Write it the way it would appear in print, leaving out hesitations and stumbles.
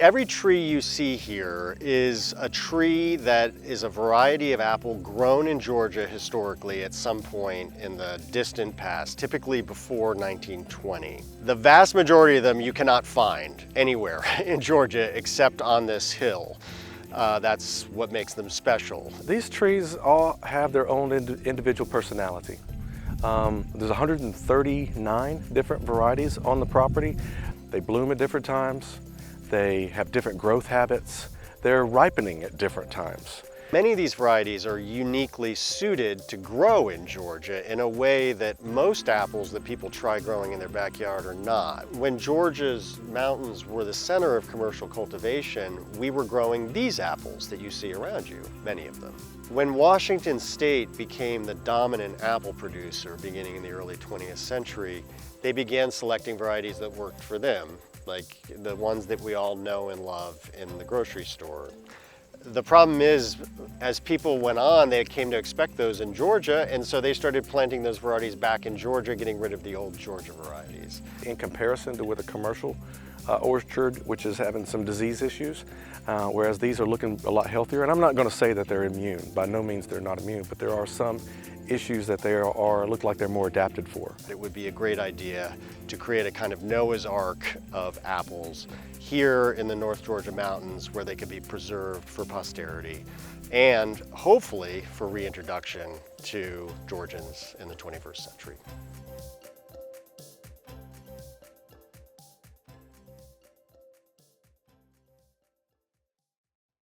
Every tree you see here is a tree that is a variety of apple grown in Georgia historically at some point in the distant past, typically before 1920. The vast majority of them you cannot find anywhere in Georgia except on this hill. That's what makes them special. These trees all have their own individual personality. There's 139 different varieties on the property. They bloom at different times. They have different growth habits. They're ripening at different times. Many of these varieties are uniquely suited to grow in Georgia in a way that most apples that people try growing in their backyard are not. When Georgia's mountains were the center of commercial cultivation, we were growing these apples that you see around you, many of them. When Washington State became the dominant apple producer beginning in the early 20th century, they began selecting varieties that worked for them, like the ones that we all know and love in the grocery store. The problem is, as people went on, they came to expect those in Georgia, and so they started planting those varieties back in Georgia, getting rid of the old Georgia varieties. In comparison to with a commercial orchard, which is having some disease issues, whereas these are looking a lot healthier. And I'm not going to say that they're immune. By no means they're not immune, but there are some issues that they look like they're more adapted for. It would be a great idea to create a kind of Noah's Ark of apples here in the North Georgia mountains where they could be preserved for posterity and hopefully for reintroduction to Georgians in the 21st century.